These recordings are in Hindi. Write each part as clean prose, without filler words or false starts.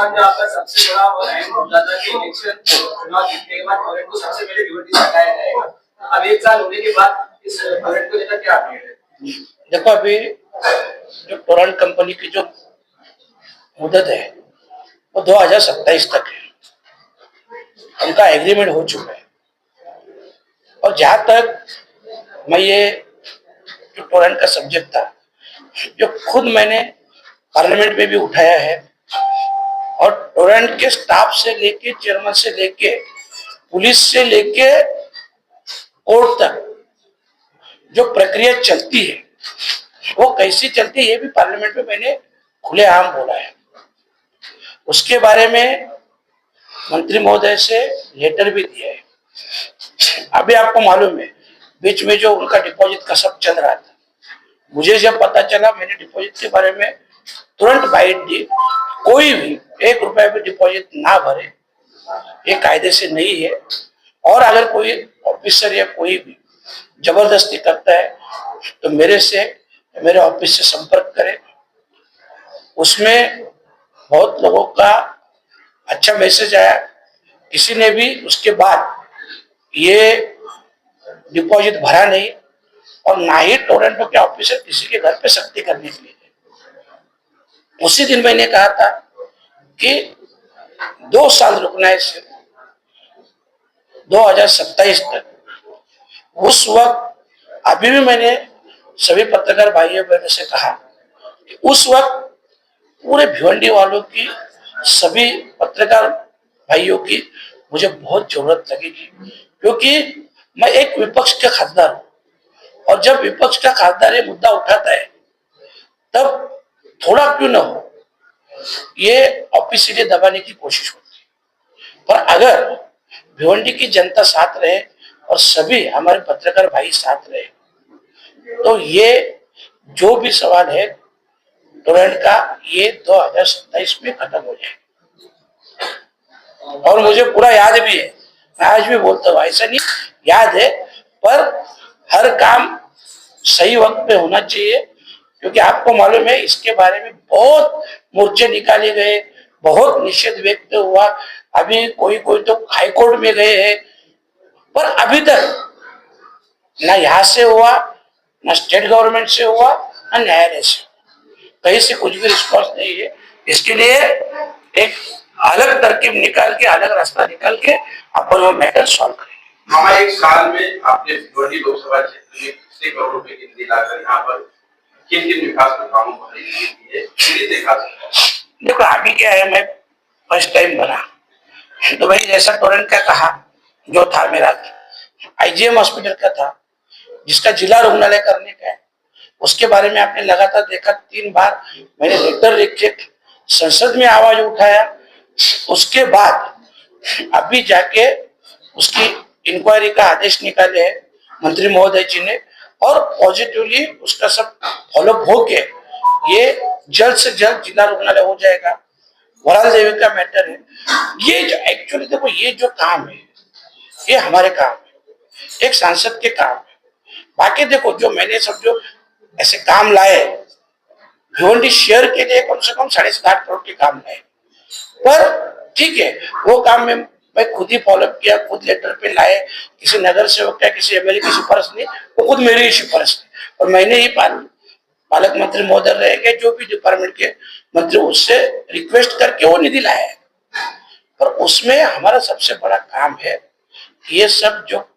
था कि आपका सबसे बड़ा और अहम मुद्दा था कि इलेक्शन चुनाव जीतने के बाद टोरेंट को सबसे पहले भिवंडी से हटाया जाएगा। अब 1 साल होने के बाद इस टोरेंट को लेकर क्या अपडेट है? देखो, अभी जो टोरेंट कंपनी की जो मुदत है वो 2027 तक है। उनका एग्रीमेंट हो चुका है। और जहां तक मैं ये जो टोरेंट का सब्जेक्ट था, जो खुद मैंने पार्लियामेंट में भी उठाया है, और टोरेंट के स्टाफ से लेके, चेयरमैन से लेके, पुलिस से लेके कोर्ट तक जो प्रक्रिया चलती है वो कैसी चलती है, ये भी पार्लियामेंट में मैंने खुलेआम बोला है। उसके बारे में मंत्री महोदय से लेटर भी दिया है। अभी आपको मालूम है, बीच में जो उनका डिपॉजिट का सब चल रहा था, मुझे जब पता चला, मैंने डिपॉजिट के बारे में तुरंत बाइट दी। कोई भी 1 रुपया भी डिपॉजिट ना भरे, ये कायदे से नहीं है। और अगर कोई ऑफिसर या कोई भी जबरदस्ती करता है तो मेरे ऑफिस से संपर्क करें। उसमें बहुत लोगों का अच्छा मैसेज आया। किसी ने भी उसके बाद ये डिपॉजिट भरा नहीं, और ना ही टोरेंटो के ऑफिसर किसी के घर पे सख्ती करने के लिए। उसी दिन मैंने कहा था कि 2 साल रुकना है, सिर्फ 2027 तक। उस वक्त अभी भी मैंने सभी पत्रकार भाइयों बहनों से कहा कि उस वक्त पूरे भिवंडी वालों की, सभी पत्रकार भाइयों की मुझे बहुत जरूरत लगेगी, क्योंकि मैं एक विपक्ष का खासदार हूं। और जब विपक्ष का खासदार ये मुद्दा उठाता है, तब थोड़ा क्यों ना हो ये ऑफिशियली दबाने की कोशिश होती है। पर अगर भिवंडी की जनता साथ रहे और सभी हमारे पत्रकार भाई साथ रहे, तो ये जो भी सवाल है टोरेंट का, ये 2027 में खत्म हो जाएगा। और मुझे पूरा याद भी है, मैं आज भी बोलता हूँ, ऐसा नहीं याद है, पर हर काम सही वक्त पे होना चाहिए। क्योंकि आपको मालूम है, इसके बारे में बहुत मोर्चे निकाले गए, बहुत निषेध व्यक्त हुआ। अभी कोई तो हाईकोर्ट में गए हैं, पर अभी तक ना यहाँ से हुआ, ना स्टेट गवर्नमेंट से हुआ, ना न्यायालय से, कहीं से कुछ भी रिस्पॉन्स नहीं है। इसके लिए एक अलग तरकीब निकाल के, अलग रास्ता निकाल के अपन वो मैटर सॉल्व करेंगे। मामा, 1 साल में आपने भिवंडी लोकसभा क्षेत्र में कितने करोड़ रुपए की निधि लाकर यहाँ पर किन किन विकास के कामों को हरी दी है, देखा? देखो, अभी क्या है, मैं फर्स्ट टाइम बना, तो भाई जैसा टोरेंट का कहा, जो था मेरा आईजीएम हॉस्पिटल का था, जिसका जिला रुग्णालय करने का है, उसके बारे में आपने लगातार देखा। 3 बार मैंने लेटर लिख के संसद में आवाज उठाया। उसके बाद अभी जाके उसकी इंक्वायरी का आदेश निकाले हैं मंत्री महोदय जी ने, और पॉजिटिवली उसका सब फॉलो होके ये जल्द से जल्द जिला रुग्णालय हो जाएगा। वराल देवी का मैटर है ये, जो एक्चुअली देखो, ये जो काम है ये हमारे काम है, एक सांसद के काम है। बाकी देखो, जो मैंने सब जो ऐसे काम लाए, भिवंडी शहर के लिए कम से कम 7.5 करोड़ के काम लाए। पर ठीक है, वो काम में मैं खुद ही फॉलोअप किया, खुद लेटर पे लाए, किसी नगर सेवक का, किसी एमएलए की सिफारिश नहीं, वो खुद मेरी ही सिफारिश थी। और मैंने ही पालक मंत्री महोदय रहेंगे, जो भी डिपार्टमेंट के मंत्री, उससे रिक्वेस्ट करके वो निधि लाया है। पर उसमें हमारा सबसे बड़ा काम है, ये सब जो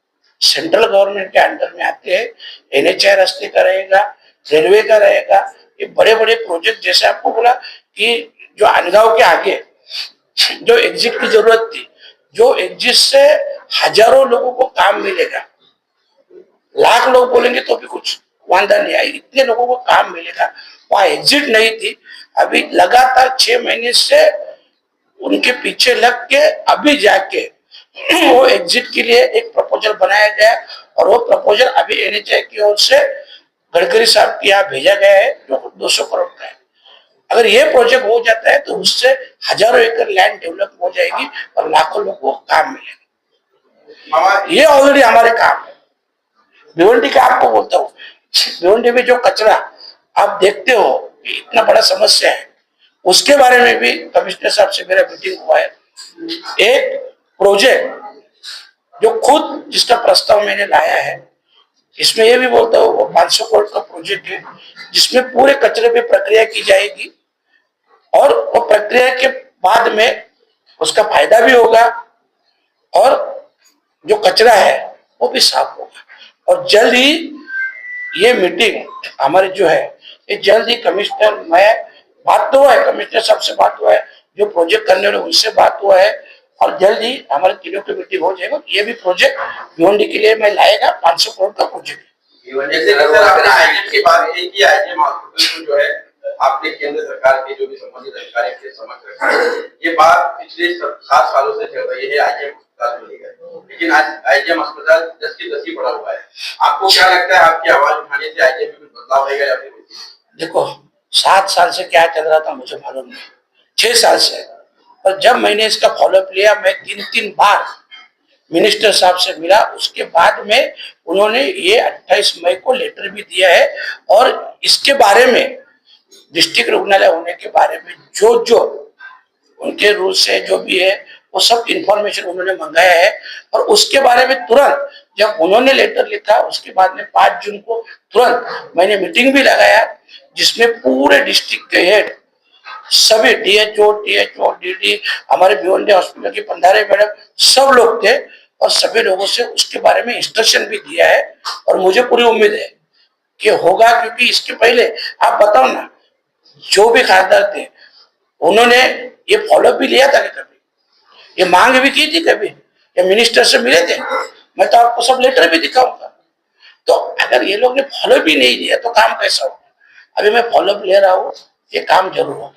सेंट्रल गवर्नमेंट के अंडर में आते हैं, एनएचआई रास्ते का रहेगा, रेलवे का रहेगा, ये बड़े बड़े प्रोजेक्ट, जैसे आपको बोला कि जो अनगांव के आगे जो एग्जिट की जरूरत थी, जो एग्जिट से हजारों लोगों को काम मिलेगा, लाख लोग बोलेंगे तो भी कुछ वांदा नहीं आई, इतने लोगों को काम मिलेगा, वहां एग्जिट नहीं थी। अभी लगातार 6 महीने से उनके पीछे लग के अभी जाके वो एग्जिट के लिए एक प्रपोजल बनाया गया, और वो प्रपोजल अभी एनएचआई की ओर से गडकरी साहब के यहाँ भेजा गया है, जो 200 करोड़ का है। अगर ये प्रोजेक्ट हो जाता है तो उससे हजारों एकड़ लैंड डेवलप हो जाएगी और लाखों लोगों को काम मिलेगा। ये ऑलरेडी हमारे काम है। भिवंडी का आपको बोलता हूँ, भिवंडी में जो कचरा आप देखते हो, इतना बड़ा समस्या है, उसके बारे में भी कमिश्नर साहब से मेरा मीटिंग हुआ है। एक प्रोजेक्ट जो खुद जिसका प्रस्ताव मैंने लाया है, इसमें ये भी बोलता हूँ वो 500 करोड़ का प्रोजेक्ट है जिसमें पूरे कचरे पे प्रक्रिया की जाएगी और वो प्रक्रिया के बाद में उसका फायदा भी होगा और जो कचरा है वो भी साफ होगा। और जल्द ही ये मीटिंग हमारी जो है ये जल्द ही कमिश्नर मैं बात तो हुआ है, कमिश्नर साहब से बात हुआ है, जो प्रोजेक्ट करने वाले उनसे बात हुआ है और जल्द ही हमारे तीनों की मीटिंग हो जाएगा। ये भी प्रोजेक्ट भिवंडी के लिए मैं लाएगा 500 करोड़ का प्रोजेक्ट। जैसे कि सर आपने आईएम की बात की कि आईएम हॉस्पिटल को जो है आपने केंद्र सरकार के जो भी संबंधित अधिकारी के समक्ष रखा है। ये बात पिछले 7 सालों से चल रही है आईएम अस्पताल को लेकर, लेकिन आज आईएम अस्पताल 10 की 10 ही पड़ा हुआ है। आपको क्या लगता है आपकी आवाज उठाने से आईएम में कुछ बदलाव आएगा या फिर? देखो 7 साल से क्या चल रहा था मुझे मालूम नहीं, 6 साल से, और जब मैंने इसका फॉलोअप लिया मैं 3 बार मिनिस्टर साहब से मिला, उसके बाद में उन्होंने ये 28 मई को लेटर भी दिया है और इसके बारे में डिस्ट्रिक्ट रुग्णालय होने के बारे में जो उनके रूल से जो भी है वो सब इंफॉर्मेशन उन्होंने मंगाया है। और उसके बारे में तुरंत जब उन्होंने लेटर लिखा उसके बाद में 5 जून को तुरंत मैंने मीटिंग भी लगाया जिसमें पूरे डिस्ट्रिक्ट के हेड सभी डीएचओ डीडी हमारे भिवंडी हॉस्पिटल की पंधारे मैडम सब लोग थे और सभी लोगों से उसके बारे में इंस्ट्रक्शन भी दिया है और मुझे पूरी उम्मीद है कि होगा। क्योंकि इसके पहले आप बताओ ना जो भी खासदार थे उन्होंने ये फॉलोअप भी लिया था कि कभी ये मांग भी की थी, कभी ये मिनिस्टर से मिले थे, मैं तो आपको सब लेटर भी दिखाऊंगा। तो अगर ये लोग ने फॉलो भी नहीं लिया तो काम कैसा होगा? अभी मैं फॉलोअप ले रहा हूँ, ये काम जरूर होगा।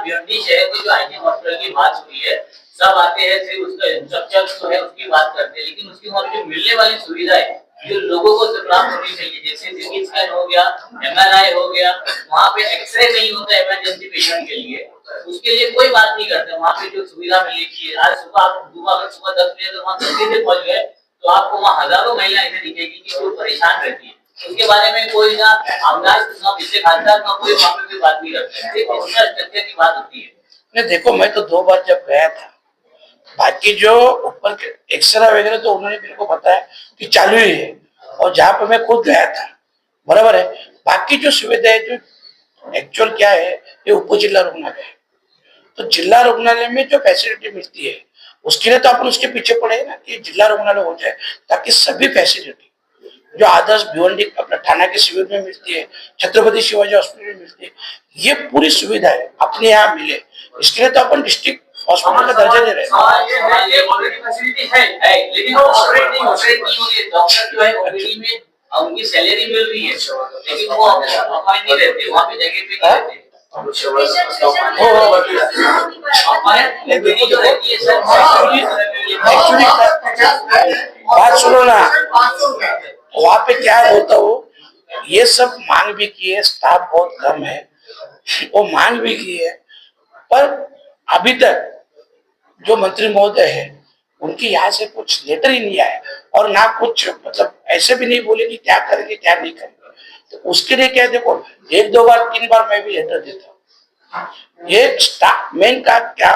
भिवंडी शहर की जो आईएम हॉस्पिटल की बात हुई है, सब आते हैं सिर्फ उसका इंफ्रास्ट्रक्चर जो है उसकी बात करते हैं, लेकिन उसकी वहाँ जो मिलने वाली सुविधाएं जो लोगों को प्राप्त होनी चाहिए, जैसे सीटी स्कैन हो गया, एमआरआई हो गया, वहाँ पे एक्सरे नहीं होता इमरजेंसी पेशेंट के लिए, उसके लिए कोई बात नहीं करते। वहाँ पे जो सुविधा मिलनी चाहिए, आज सुबह आप सुबह 10 बजे तो वहाँ जल्दी से पहुँच गए तो आपको वहाँ हजारों महिला ऐसे दिखेगी कि जो परेशान रहती है, उसके बारे में कोई ना आमदार ना पिछले खासदार ना कोई वहाँ पे कोई बात नहीं करते, सिर्फ इंफ्रास्ट्रक्चर की बात होती है। नहीं देखो मैं तो 2 बार जब गया था, बाकी जो ऊपर के एक्सरा वगैरह तो उन्होंने मेरे को बताया कि चालू ही है और जहाँ पे मैं खुद गया था बराबर है। बाकी जो सुविधाएं जो एक्चुअल क्या है ये उप जिला रुग्णालय है, तो जिला रुग्णालय में जो फैसिलिटी मिलती है उसके लिए तो अपन उसके पीछे पड़े ना कि जिला रुग्णालय हो जाए ताकि सभी फैसिलिटी जो आदर्श भिवंडी अपना थाना के शिविर में मिलती है, छत्रपति शिवाजी हॉस्पिटल में मिलती है, ये पूरी सुविधाएं अपने यहाँ मिले, इसके लिए तो अपन डिस्ट्रिक्ट हॉस्पिटल का दर्जा दे रहे हैं। ये ऑलरेडी फैसिलिटी है लेकिन वो ऑपरेट नहीं हो रही है। डॉक्टर जो है ओपीडी में उनकी सैलरी मिल रही है लेकिन वो अपॉइंट नहीं रहते, वहाँ पे जगह पे नहीं रहते। बात सुनो ना, वहाँ पे क्या होता हो ये सब मांग भी की है, स्टाफ बहुत कम है, वो मांग भी की है, पर अभी तक जो मंत्री महोदय है उनकी यहाँ से कुछ लेटर ही नहीं आया और ना कुछ मतलब ऐसे भी नहीं बोले कि क्या करेंगे क्या नहीं करेंगे। तो उसके लिए क्या देखो 1, 2 बार 3 बार मैं भी लेटर देता हूँ। ये स्टाफ मेन का क्या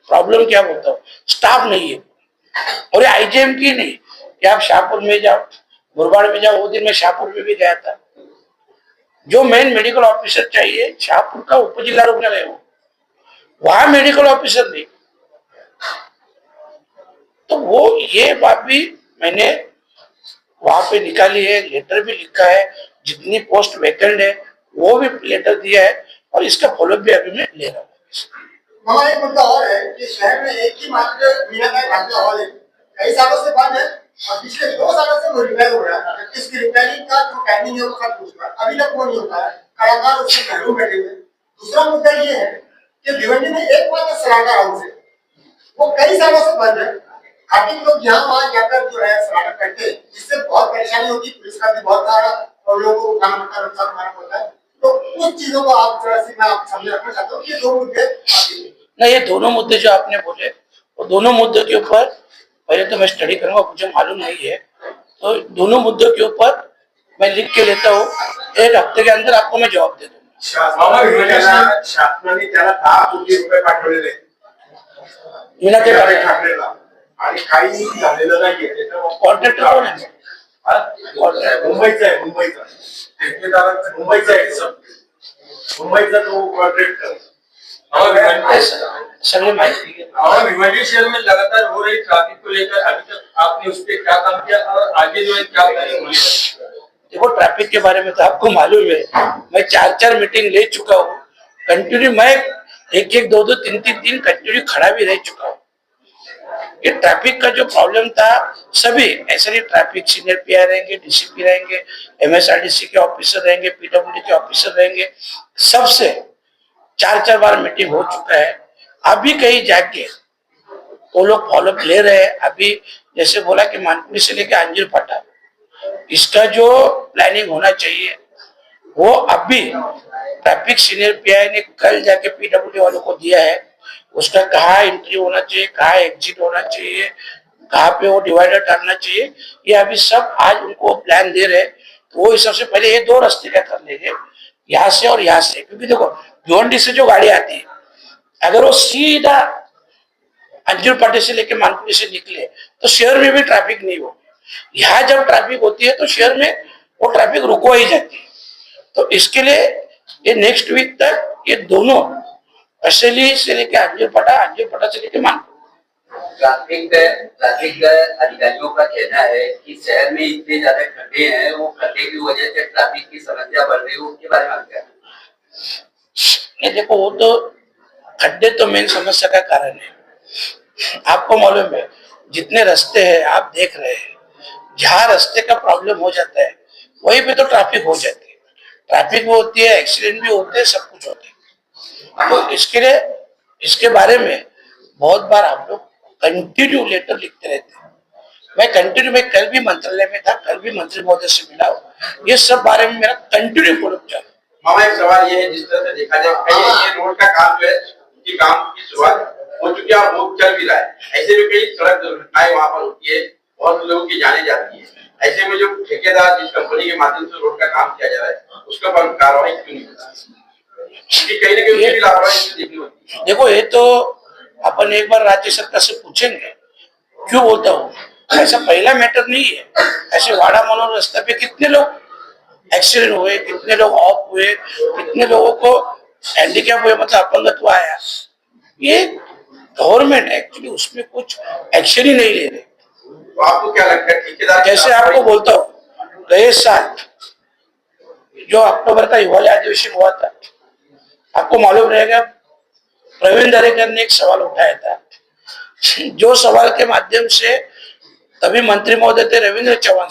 प्रॉब्लम क्या बोलता हूँ, स्टाफ नहीं है। और ये आईजीएम की नहीं कि आप शाहपुर में जाओ, मुरबाड़ में जाओ, वो दिन मैं शाहपुर में भी गया था। जो मेन मेडिकल ऑफिसर चाहिए शाहपुर का उप जिला रुग्णालय हो, वहां मेडिकल ऑफिसर नहीं। तो वो ये बात भी मैंने वहां पे निकाली है, लेटर भी लिखा है, जितनी पोस्ट वैकेंट है वो भी लेटर दिया है और इसका फॉलोअप भी अभी मैं ले रहा हूँ। वहाँ एक मुद्दा और है कि शहर में एक ही मात्र मीनाबाई भाटिया हॉल है, कई सालों से बंद है और पिछले 2 सालों से वो रिपेयर हो रहा है। इसकी रिपेयरिंग का जो टाइमिंग है वो खत्म हो चुका है, अभी तक वो नहीं होता है, कलाकार उसके घरों बैठे हुए। दूसरा मुद्दा ये है कि भिवंडी में एकमात्र सलाहकार हाउस है, वो कई सालों से बंद है। खाटी लोग यहाँ वहाँ जाकर जो है सलाह करते हैं, जिससे बहुत परेशानी होती है, पुलिस का भी बहुत सारा और लोगों को खाना पड़ता है, नुकसान उठाना पड़ता है। तो उन चीजों को आप थोड़ा सी मैं आप सामने रखना चाहता हूँ कि 2 मुद्दे नहीं, ये दोनों मुद्दे जो आपने बोले वो दोनों मुद्दों के ऊपर पहले तो मैं स्टडी करूंगा, मुझे मालूम नहीं है, तो दोनों मुद्दों के ऊपर मैं लिख के लेता हूँ, 1 हफ्ते के अंदर आपको मैं जवाब दे दूंगा। शासनाने त्याला 10 कोटी रुपये पाठवलेले मीना ते उद्धव ठाकरेला आणि काही झालेलं नाहीये त्याच्यावर कॉन्ट्रॅक्टर कोण आहे? मुंबईचा आहे मुंबईचा तो कॉन्ट्रॅक्टर सगळे माहिती और भिवंडी शहर में लगातार हो रही ट्रैफिक को लेकर अभी तक आपने उस पर क्या काम किया और आगे जो है क्या करेंगे? देखो ट्रैफिक के बारे में तो आपको मालूम है, मैं 4 मीटिंग ले चुका हूँ कंटिन्यू। मैं 1 2 3 दिन कंटिन्यू खड़ा भी रह चुका हूँ। ये ट्रैफिक का जो प्रॉब्लम था, सभी ऐसे नहीं, ट्रैफिक सीनियर पीआई रहेंगे, डीसीपी रहेंगे, एमएसआरडीसी के ऑफिसर रहेंगे, पीडब्ल्यूडी के ऑफिसर रहेंगे, सबसे 4 बार मीटिंग हो चुका है। अभी कहीं जाके वो लोग फॉलोअप ले रहे हैं। अभी जैसे बोला कि मानपुरी से लेकर अंजीर फाटा, इसका जो प्लानिंग होना चाहिए वो अभी ट्रैफिक सीनियर पीआई ने कल जाके पीडब्ल्यूडी वालों को दिया है। उसका कहाँ एंट्री होना चाहिए, कहाँ एग्जिट होना चाहिए, कहाँ पे वो डिवाइडर डालना चाहिए, ये अभी सब आज उनको प्लान दे रहे हैं। तो वो हिसाब से पहले ये 2 रास्ते का कर लेंगे, यहाँ से और यहाँ से। क्योंकि देखो भिवंडी से जो गाड़ी आती है, अगर वो सीधा अंजुर पाटे से लेके मानपुरी से निकले तो शहर में भी ट्रैफिक नहीं होगी। यहाँ जब ट्रैफिक होती है तो शहर में वो ट्रैफिक रुकवा ही जाती है। तो इसके लिए ये नेक्स्ट वीक तक ये दोनों असली से लेके अंजुर पटा से लेके मानपुर, ट्रैफिक अधिकारियों का कहना है कि शहर में इतने ज्यादा खड्डे हैं, वो खड्डे की वजह से ट्रैफिक की समस्या बढ़ रही है, उसके बारे में आप क्या? ये देखो वो तो खड्डे तो मेन समस्या का कारण है। आपको मालूम है जितने रास्ते हैं आप देख रहे हैं, जहाँ रास्ते का प्रॉब्लम हो जाता है वहीं पे तो ट्रैफिक हो जाती है। ट्रैफिक भी होती है, एक्सीडेंट भी होते हैं, सब कुछ होता है। तो इसके लिए इसके बारे में बहुत बार हम लोग कंटिन्यू लेटर लिखते रहते हैं। मैं कल भी मंत्रालय में था, कल भी मंत्री महोदय से मिला हूँ। ये सब बारे में मेरा कंटिन्यू फॉलोअप चल रहा है। मामा एक सवाल ये है, जिस तरह से देखा जाए कहीं ये रोड का काम जो है, कि काम की शुरुआत हो चुकी है और वो चल भी रहा है, ऐसे में कई सड़क दुर्घटनाएं वहां पर होती है, बहुत लोगों की जाने जाती है। ऐसे में जो ठेकेदार जिस कंपनी के माध्यम से रोड का काम किया जा रहा है उसका पर कार्रवाई क्यों नहीं होता? कहीं ना कहीं भी लापरवाही देखनी होती है। देखो ये तो अपन एक बार राज्य सरकार से पूछेंगे। क्यों बोलता हूँ, ऐसा पहला मैटर नहीं है। ऐसे वाड़ा मनोर रास्ते पे कितने लोग एक्सीडेंट हुए, कितने लोग ऑफ हुए, कितने लोगों को हैंडीकैप हुए, मतलब अपंगत्व आया। ये गवर्नमेंट एक्चुअली उसमें कुछ एक्शन ही नहीं ले रहे। तो आपको क्या लगता है ठेकेदार? जैसे आपको बोलता हूँ, गए साल जो अक्टूबर का हिमालय अधिवेशन हुआ था, आपको मालूम रहेगा प्रवीण दरेकर ने एक सवाल उठाया था, जो सवाल के माध्यम से तभी मंत्री महोदय थे रविंद्र चौहान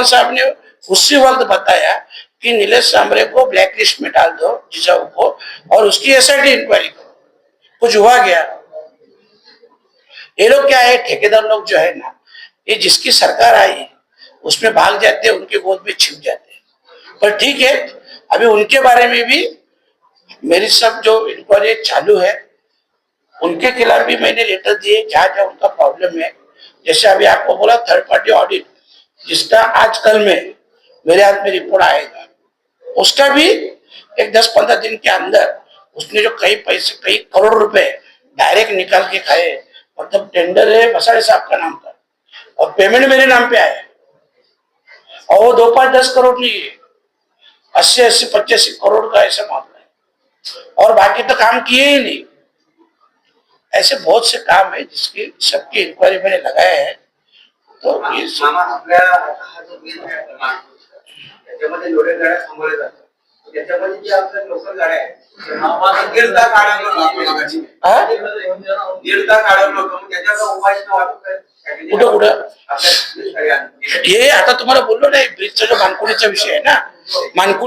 साहब ने उसी वक्त बताया कि नीलेश सांबरे को ब्लैक लिस्ट में डाल दो, जिजाऊ को, और उसकी एसआईटी इंक्वायरी करो। कुछ हुआ गया? ये लोग क्या है, ठेकेदार लोग जो है ना, ये जिसकी सरकार आई है उसमें भाग जाते हैं, उनके गोद में छिप जाते हैं। पर ठीक है, अभी उनके बारे में भी मेरी सब जो इंक्वायरी चालू है, उनके खिलाफ भी मैंने लेटर दिए जहां जहां उनका प्रॉब्लम है। जैसे अभी आपको बोला थर्ड पार्टी ऑडिट, जिसका आज कल में मेरे हाथ में रिपोर्ट आएगा, उसका भी एक 10-15 दिन के अंदर उसने जो कई पैसे, कई करोड़ रुपए डायरेक्ट निकाल के खाए, मतलब टेंडर है बसाड़े साहब का नाम पर और पेमेंट मेरे नाम पे आया, और वो 2-5-10 करोड़ नहीं है, 80-85 करोड़ का ऐसा मामला है, और बाकी तो काम किए ही नहीं। ऐसे बहुत से काम है जिसकी सबकी इंक्वायरी मैंने लगाया है। तो ये मामा आपल्या हा जो बिल आहे त्याच्यामध्ये लोडेड गाड्या थांबवल्या जातात, त्याच्यामध्ये जे आपल्या लोकल गाड्या आहेत दीडता काढून लोक त्याच्याचा उपाययोजना कुठं ये आता तुम्हाला बोललो नाही, ब्रिजचा जो मानकुलीचा विषय आहे ना, मानकुली